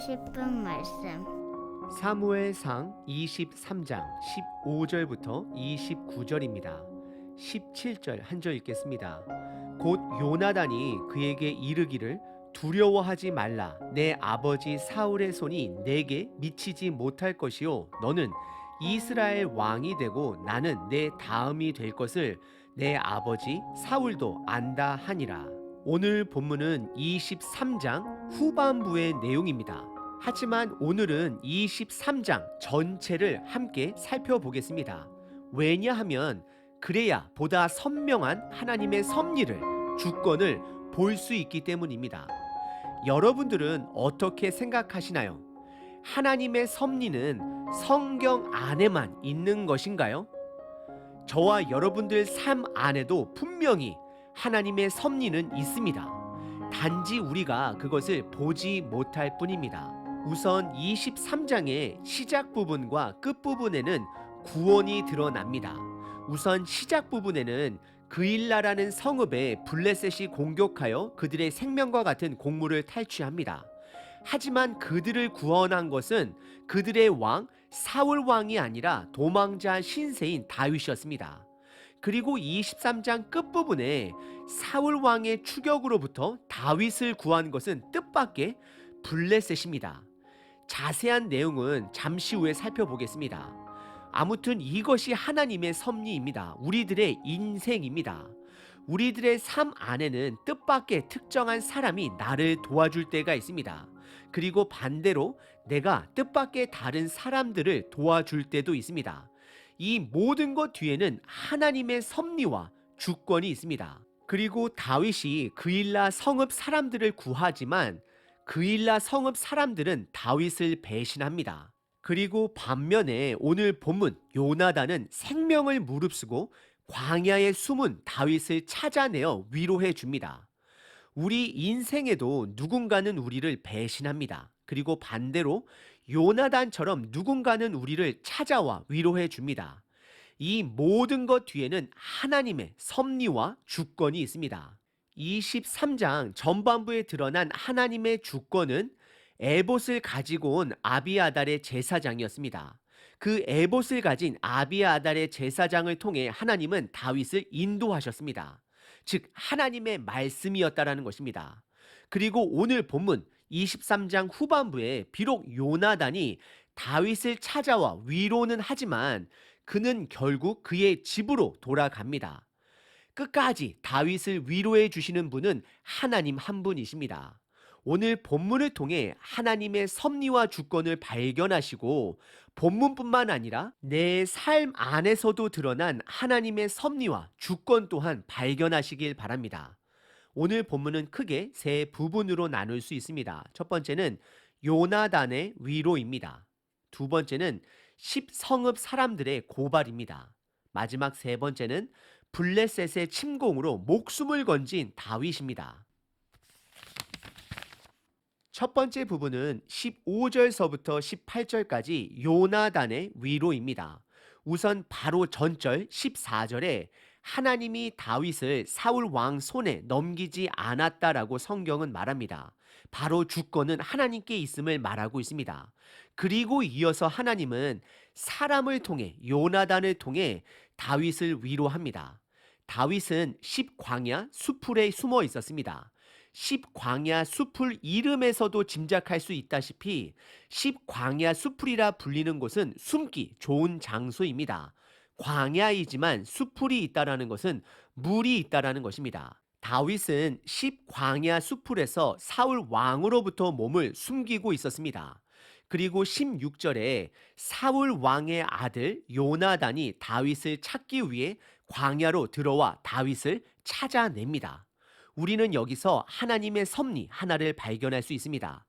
싶은 말씀. 사무엘상 23장 15절부터 29절입니다. 17절 한 절 읽겠습니다. 곧 요나단이 그에게 이르기를 두려워하지 말라. 내 아버지 사울의 손이 내게 미치지 못할 것이요 너는 이스라엘 왕이 되고 나는 내 다음이 될 것을 내 아버지 사울도 안다 하니라. 오늘 본문은 23장 후반부의 내용입니다. 하지만 오늘은 23장 전체를 함께 살펴보겠습니다. 왜냐하면 그래야 보다 선명한 하나님의 섭리를, 주권을 볼 수 있기 때문입니다. 여러분들은 어떻게 생각하시나요? 하나님의 섭리는 성경 안에만 있는 것인가요? 저와 여러분들 삶 안에도 분명히 하나님의 섭리는 있습니다. 단지 우리가 그것을 보지 못할 뿐입니다. 우선 23장의 시작 부분과 끝 부분에는 구원이 드러납니다. 우선 시작 부분에는 그일라라는 성읍에 블레셋이 공격하여 그들의 생명과 같은 곡물을 탈취합니다. 하지만 그들을 구원한 것은 그들의 왕 사울 왕이 아니라 도망자 신세인 다윗이었습니다. 그리고 23장 끝부분에 사울 왕의 추격으로부터 다윗을 구한 것은 뜻밖의 블레셋입니다. 자세한 내용은 잠시 후에 살펴보겠습니다. 아무튼 이것이 하나님의 섭리입니다. 우리들의 인생입니다. 우리들의 삶 안에는 뜻밖의 특정한 사람이 나를 도와줄 때가 있습니다. 그리고 반대로 내가 뜻밖의 다른 사람들을 도와줄 때도 있습니다. 이 모든 것 뒤에는 하나님의 섭리와 주권이 있습니다. 그리고 다윗이 그일라 성읍 사람들을 구하지만 그일라 성읍 사람들은 다윗을 배신합니다. 그리고 반면에 오늘 본문 요나단은 생명을 무릅쓰고 광야에 숨은 다윗을 찾아내어 위로해 줍니다. 우리 인생에도 누군가는 우리를 배신합니다. 그리고 반대로 요나단처럼 누군가는 우리를 찾아와 위로해 줍니다. 이 모든 것 뒤에는 하나님의 섭리와 주권이 있습니다. 23장 전반부에 드러난 하나님의 주권은 에봇을 가지고 온 아비아달의 제사장이었습니다. 그 에봇을 가진 아비아달의 제사장을 통해 하나님은 다윗을 인도하셨습니다. 즉 하나님의 말씀이었다라는 것입니다. 그리고 오늘 본문 23장 후반부에 비록 요나단이 다윗을 찾아와 위로는 하지만 그는 결국 그의 집으로 돌아갑니다. 끝까지 다윗을 위로해 주시는 분은 하나님 한 분이십니다. 오늘 본문을 통해 하나님의 섭리와 주권을 발견하시고 본문뿐만 아니라 내 삶 안에서도 드러난 하나님의 섭리와 주권 또한 발견하시길 바랍니다. 오늘 본문은 크게 세 부분으로 나눌 수 있습니다. 첫 번째는 요나단의 위로입니다. 두 번째는 10성읍 사람들의 고발입니다. 마지막 세 번째는 블레셋의 침공으로 목숨을 건진 다윗입니다. 첫 번째 부분은 15절서부터 18절까지 요나단의 위로입니다. 우선 바로 전절 14절에 하나님이 다윗을 사울 왕 손에 넘기지 않았다라고 성경은 말합니다. 바로 주권은 하나님께 있음을 말하고 있습니다. 그리고 이어서 하나님은 사람을 통해 요나단을 통해 다윗을 위로합니다. 다윗은 10광야 수풀에 숨어 있었습니다. 10광야 수풀 이름에서도 짐작할 수 있다시피 10광야 수풀이라 불리는 곳은 숨기 좋은 장소입니다. 광야이지만 수풀이 있다라는 것은 물이 있다라는 것입니다. 다윗은 10광야 수풀에서 사울 왕으로부터 몸을 숨기고 있었습니다. 그리고 16절에 사울 왕의 아들 요나단이 다윗을 찾기 위해 광야로 들어와 다윗을 찾아냅니다. 우리는 여기서 하나님의 섭리 하나를 발견할 수 있습니다.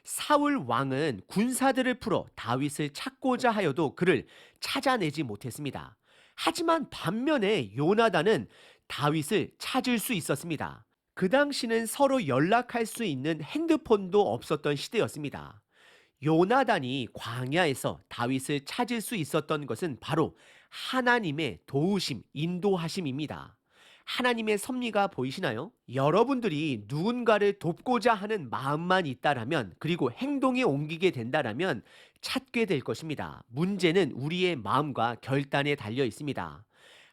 사울 왕은 군사들을 풀어 다윗을 찾고자 하여도 그를 찾아내지 못했습니다. 하지만 반면에 요나단은 다윗을 찾을 수 있었습니다. 그 당시는 서로 연락할 수 있는 핸드폰도 없었던 시대였습니다. 요나단이 광야에서 다윗을 찾을 수 있었던 것은 바로 하나님의 도우심, 인도하심입니다. 하나님의 섭리가 보이시나요? 여러분들이 누군가를 돕고자 하는 마음만 있다라면, 그리고 행동에 옮기게 된다라면 찾게 될 것입니다. 문제는 우리의 마음과 결단에 달려 있습니다.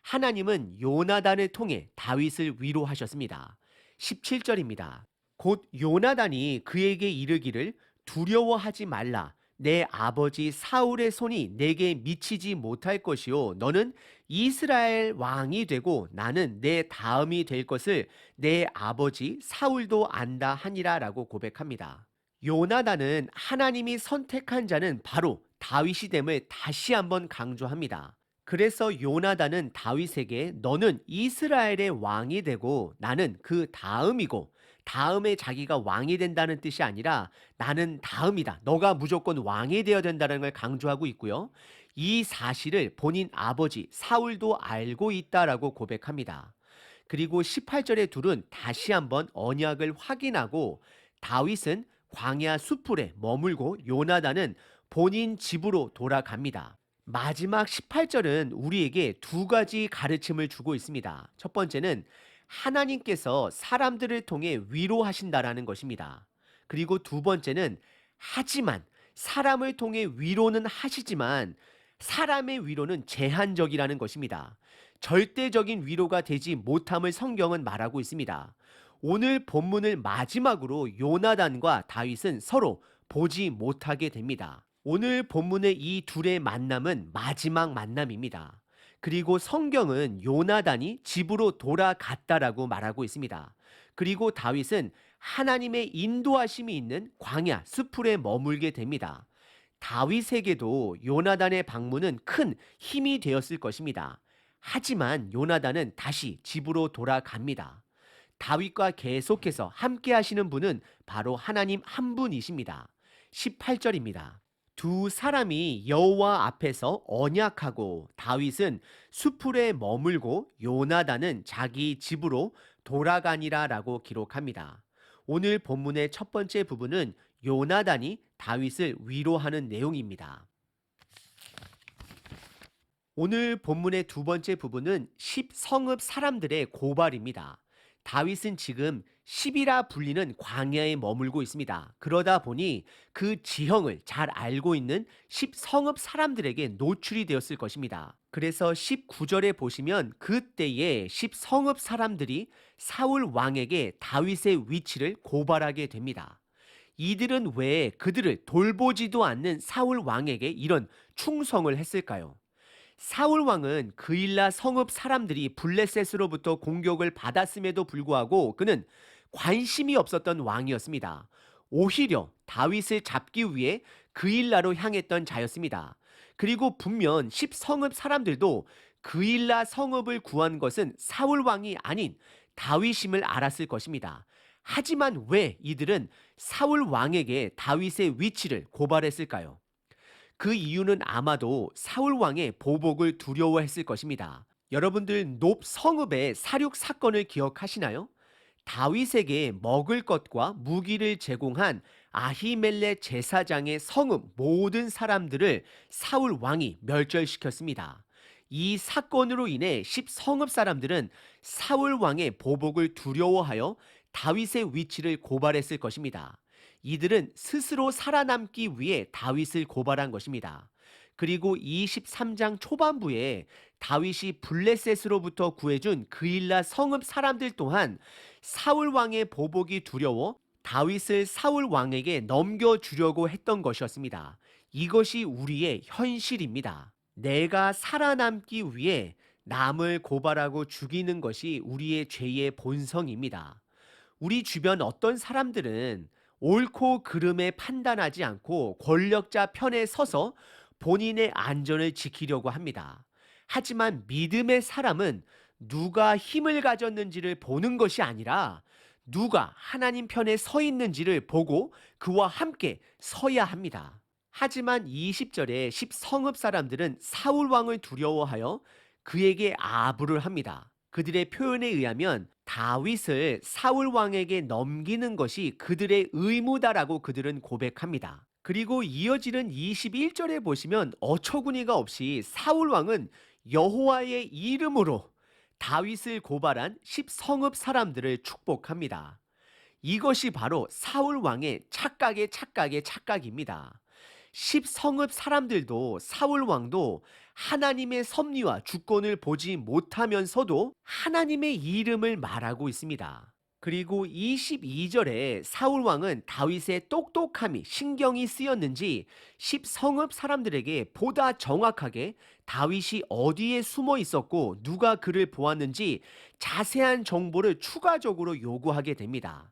하나님은 요나단을 통해 다윗을 위로하셨습니다. 17절입니다. 곧 요나단이 그에게 이르기를 두려워하지 말라. 내 아버지 사울의 손이 내게 미치지 못할 것이요 너는 이스라엘 왕이 되고 나는 내 다음이 될 것을 내 아버지 사울도 안다 하니라라고 고백합니다. 요나단은 하나님이 선택한 자는 바로 다윗이 됨을 다시 한번 강조합니다. 그래서 요나단은 다윗에게 너는 이스라엘의 왕이 되고 나는 그 다음이고, 다음에 자기가 왕이 된다는 뜻이 아니라 나는 다음이다, 너가 무조건 왕이 되어야 된다는 걸 강조하고 있고요. 이 사실을 본인 아버지 사울도 알고 있다라고 고백합니다. 그리고 18절의 둘은 다시 한번 언약을 확인하고 다윗은 광야 수풀에 머물고 요나단은 본인 집으로 돌아갑니다. 마지막 18절은 우리에게 두 가지 가르침을 주고 있습니다. 첫 번째는 하나님께서 사람들을 통해 위로하신다라는 것입니다. 그리고 두 번째는 하지만 사람을 통해 위로는 하시지만 사람의 위로는 제한적이라는 것입니다. 절대적인 위로가 되지 못함을 성경은 말하고 있습니다. 오늘 본문을 마지막으로 요나단과 다윗은 서로 보지 못하게 됩니다. 오늘 본문의 이 둘의 만남은 마지막 만남입니다. 그리고 성경은 요나단이 집으로 돌아갔다라고 말하고 있습니다. 그리고 다윗은 하나님의 인도하심이 있는 광야 수풀에 머물게 됩니다. 다윗에게도 요나단의 방문은 큰 힘이 되었을 것입니다. 하지만 요나단은 다시 집으로 돌아갑니다. 다윗과 계속해서 함께 하시는 분은 바로 하나님 한 분이십니다. 18절입니다. 두 사람이 여호와 앞에서 언약하고 다윗은 수풀에 머물고 요나단은 자기 집으로 돌아가니라라고 기록합니다. 오늘 본문의 첫 번째 부분은 요나단이 다윗을 위로하는 내용입니다. 오늘 본문의 두 번째 부분은 10성읍 사람들의 고발입니다. 다윗은 지금 10이라 불리는 광야에 머물고 있습니다. 그러다 보니 그 지형을 잘 알고 있는 10성읍 사람들에게 노출이 되었을 것입니다. 그래서 19절에 보시면 그때에 10성읍 사람들이 사울 왕에게 다윗의 위치를 고발하게 됩니다. 이들은 왜 그들을 돌보지도 않는 사울 왕에게 이런 충성을 했을까요? 사울 왕은 그일라 성읍 사람들이 블레셋으로부터 공격을 받았음에도 불구하고 그는 관심이 없었던 왕이었습니다. 오히려 다윗을 잡기 위해 그일라로 향했던 자였습니다. 그리고 분명 10성읍 사람들도 그일라 성읍을 구한 것은 사울 왕이 아닌 다윗임을 알았을 것입니다. 하지만 왜 이들은 사울 왕에게 다윗의 위치를 고발했을까요? 그 이유는 아마도 사울 왕의 보복을 두려워했을 것입니다. 여러분들 높 성읍의 사륙 사건을 기억하시나요? 다윗에게 먹을 것과 무기를 제공한 아히멜렉 제사장의 성읍 모든 사람들을 사울 왕이 멸절시켰습니다. 이 사건으로 인해 10성읍 사람들은 사울 왕의 보복을 두려워하여 다윗의 위치를 고발했을 것입니다. 이들은 스스로 살아남기 위해 다윗을 고발한 것입니다. 그리고 23장 초반부에 다윗이 블레셋으로부터 구해준 그일라 성읍 사람들 또한 사울 왕의 보복이 두려워 다윗을 사울 왕에게 넘겨주려고 했던 것이었습니다. 이것이 우리의 현실입니다. 내가 살아남기 위해 남을 고발하고 죽이는 것이 우리의 죄의 본성입니다. 우리 주변 어떤 사람들은 옳고 그름에 판단하지 않고 권력자 편에 서서 본인의 안전을 지키려고 합니다. 하지만 믿음의 사람은 누가 힘을 가졌는지를 보는 것이 아니라 누가 하나님 편에 서 있는지를 보고 그와 함께 서야 합니다. 하지만 20절에 10성읍 사람들은 사울 왕을 두려워하여 그에게 아부를 합니다. 그들의 표현에 의하면 다윗을 사울 왕에게 넘기는 것이 그들의 의무다라고 그들은 고백합니다. 그리고 이어지는 21절에 보시면 어처구니가 없이 사울 왕은 여호와의 이름으로 다윗을 고발한 10성읍 사람들을 축복합니다. 이것이 바로 사울 왕의 착각의 착각의 착각입니다. 10성읍 사람들도 사울 왕도 하나님의 섭리와 주권을 보지 못하면서도 하나님의 이름을 말하고 있습니다. 그리고 22절에 사울 왕은 다윗의 똑똑함이 신경이 쓰였는지 10성읍 사람들에게 보다 정확하게 다윗이 어디에 숨어 있었고 누가 그를 보았는지 자세한 정보를 추가적으로 요구하게 됩니다.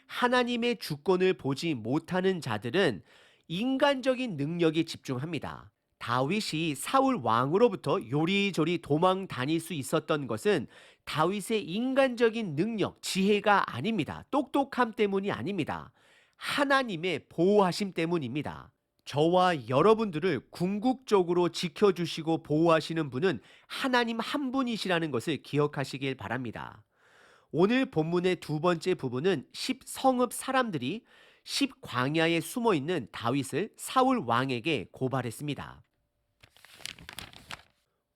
하나님의 주권을 보지 못하는 자들은 인간적인 능력에 집중합니다. 다윗이 사울 왕으로부터 요리조리 도망 다닐 수 있었던 것은 다윗의 인간적인 능력, 지혜가 아닙니다. 똑똑함 때문이 아닙니다. 하나님의 보호하심 때문입니다. 저와 여러분들을 궁극적으로 지켜주시고 보호하시는 분은 하나님 한 분이시라는 것을 기억하시길 바랍니다. 오늘 본문의 두 번째 부분은 10성읍 사람들이 10광야에 숨어 있는 다윗을 사울 왕에게 고발했습니다.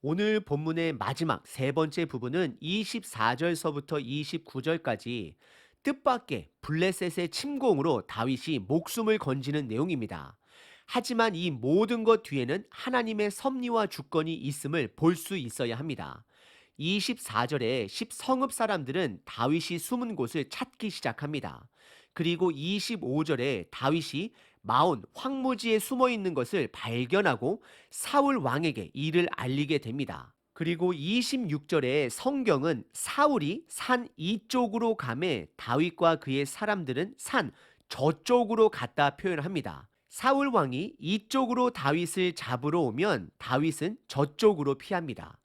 오늘 본문의 마지막 세 번째 부분은 24절서부터 29절까지 뜻밖의 블레셋의 침공으로 다윗이 목숨을 건지는 내용입니다. 하지만 이 모든 것 뒤에는 하나님의 섭리와 주권이 있음을 볼 수 있어야 합니다. 24절에 10성읍 사람들은 다윗이 숨은 곳을 찾기 시작합니다. 그리고 25절에 다윗이 마온 황무지에 숨어 있는 것을 발견하고 사울 왕에게 이를 알리게 됩니다. 그리고 26절에 성경은 사울이 산 이쪽으로 가매 다윗과 그의 사람들은 산 저쪽으로 갔다 표현합니다. 사울 왕이 이쪽으로 다윗을 잡으러 오면 다윗은 저쪽으로 피합니다.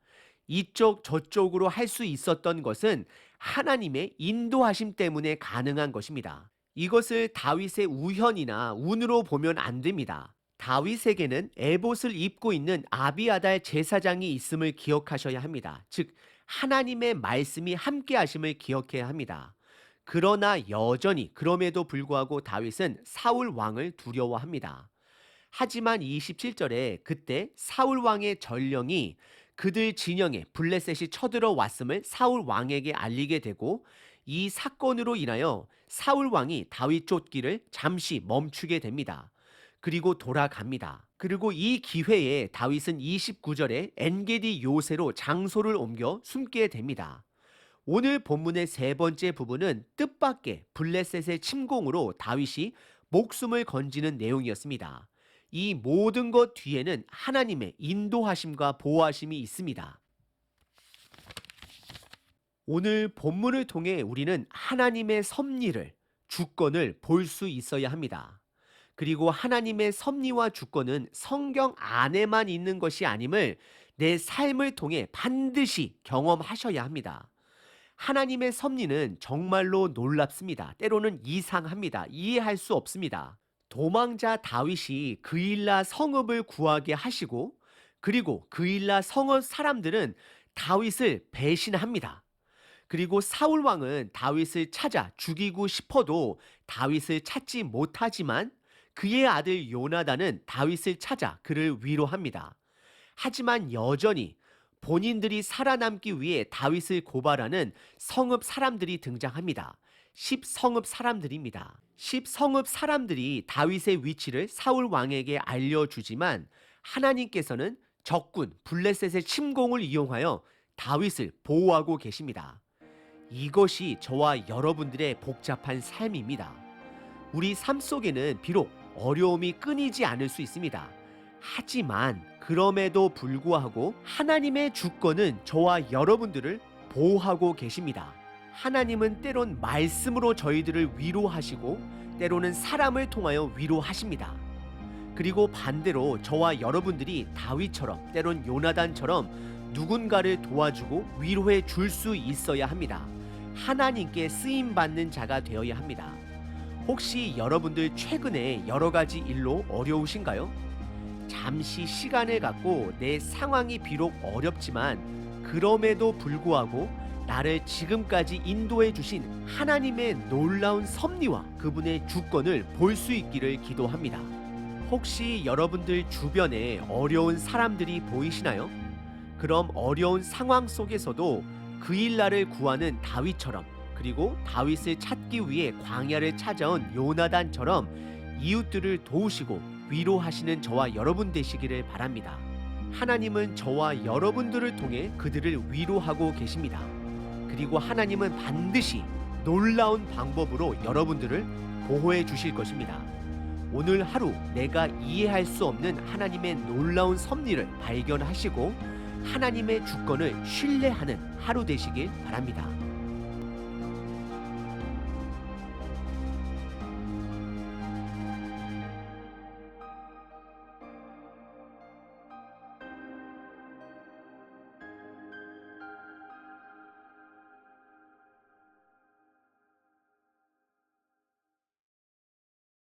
이쪽 저쪽으로 할 수 있었던 것은 하나님의 인도하심 때문에 가능한 것입니다. 이것을 다윗의 우연이나 운으로 보면 안 됩니다. 다윗에게는 에봇을 입고 있는 아비아달 제사장이 있음을 기억하셔야 합니다. 즉 하나님의 말씀이 함께 하심을 기억해야 합니다. 그러나 여전히 그럼에도 불구하고 다윗은 사울 왕을 두려워합니다. 하지만 27절에 그때 사울 왕의 전령이 그들 진영에 블레셋이 쳐들어왔음을 사울 왕에게 알리게 되고 이 사건으로 인하여 사울 왕이 다윗 쫓기를 잠시 멈추게 됩니다. 그리고 돌아갑니다. 그리고 이 기회에 다윗은 29절에 엔게디 요새로 장소를 옮겨 숨게 됩니다. 오늘 본문의 세 번째 부분은 뜻밖의 블레셋의 침공으로 다윗이 목숨을 건지는 내용이었습니다. 이 모든 것 뒤에는 하나님의 인도하심과 보호하심이 있습니다. 오늘 본문을 통해 우리는 하나님의 섭리를, 주권을 볼 수 있어야 합니다. 그리고 하나님의 섭리와 주권은 성경 안에만 있는 것이 아님을 내 삶을 통해 반드시 경험하셔야 합니다. 하나님의 섭리는 정말로 놀랍습니다. 때로는 이상합니다. 이해할 수 없습니다. 도망자 다윗이 그일라 성읍을 구하게 하시고 그리고 그일라 성읍 사람들은 다윗을 배신합니다. 그리고 사울 왕은 다윗을 찾아 죽이고 싶어도 다윗을 찾지 못하지만 그의 아들 요나단은 다윗을 찾아 그를 위로합니다. 하지만 여전히 본인들이 살아남기 위해 다윗을 고발하는 성읍 사람들이 등장합니다. 10성읍 사람들입니다. 10성읍 사람들이 다윗의 위치를 사울 왕에게 알려주지만 하나님께서는 적군 블레셋의 침공을 이용하여 다윗을 보호하고 계십니다. 이것이 저와 여러분들의 복잡한 삶입니다. 우리 삶 속에는 비록 어려움이 끊이지 않을 수 있습니다. 하지만 그럼에도 불구하고 하나님의 주권은 저와 여러분들을 보호하고 계십니다. 하나님은 때론 말씀으로 저희들을 위로하시고 때로는 사람을 통하여 위로하십니다. 그리고 반대로 저와 여러분들이 다윗처럼 때론 요나단처럼 누군가를 도와주고 위로해 줄 수 있어야 합니다. 하나님께 쓰임받는 자가 되어야 합니다. 혹시 여러분들 최근에 여러 가지 일로 어려우신가요? 잠시 시간을 갖고 내 상황이 비록 어렵지만 그럼에도 불구하고 나를 지금까지 인도해 주신 하나님의 놀라운 섭리와 그분의 주권을 볼 수 있기를 기도합니다. 혹시 여러분들 주변에 어려운 사람들이 보이시나요? 그럼 어려운 상황 속에서도 그 일날을 구하는 다윗처럼, 그리고 다윗을 찾기 위해 광야를 찾아온 요나단처럼 이웃들을 도우시고 위로하시는 저와 여러분 되시기를 바랍니다. 하나님은 저와 여러분들을 통해 그들을 위로하고 계십니다. 그리고 하나님은 반드시 놀라운 방법으로 여러분들을 보호해 주실 것입니다. 오늘 하루 내가 이해할 수 없는 하나님의 놀라운 섭리를 발견하시고 하나님의 주권을 신뢰하는 하루 되시길 바랍니다.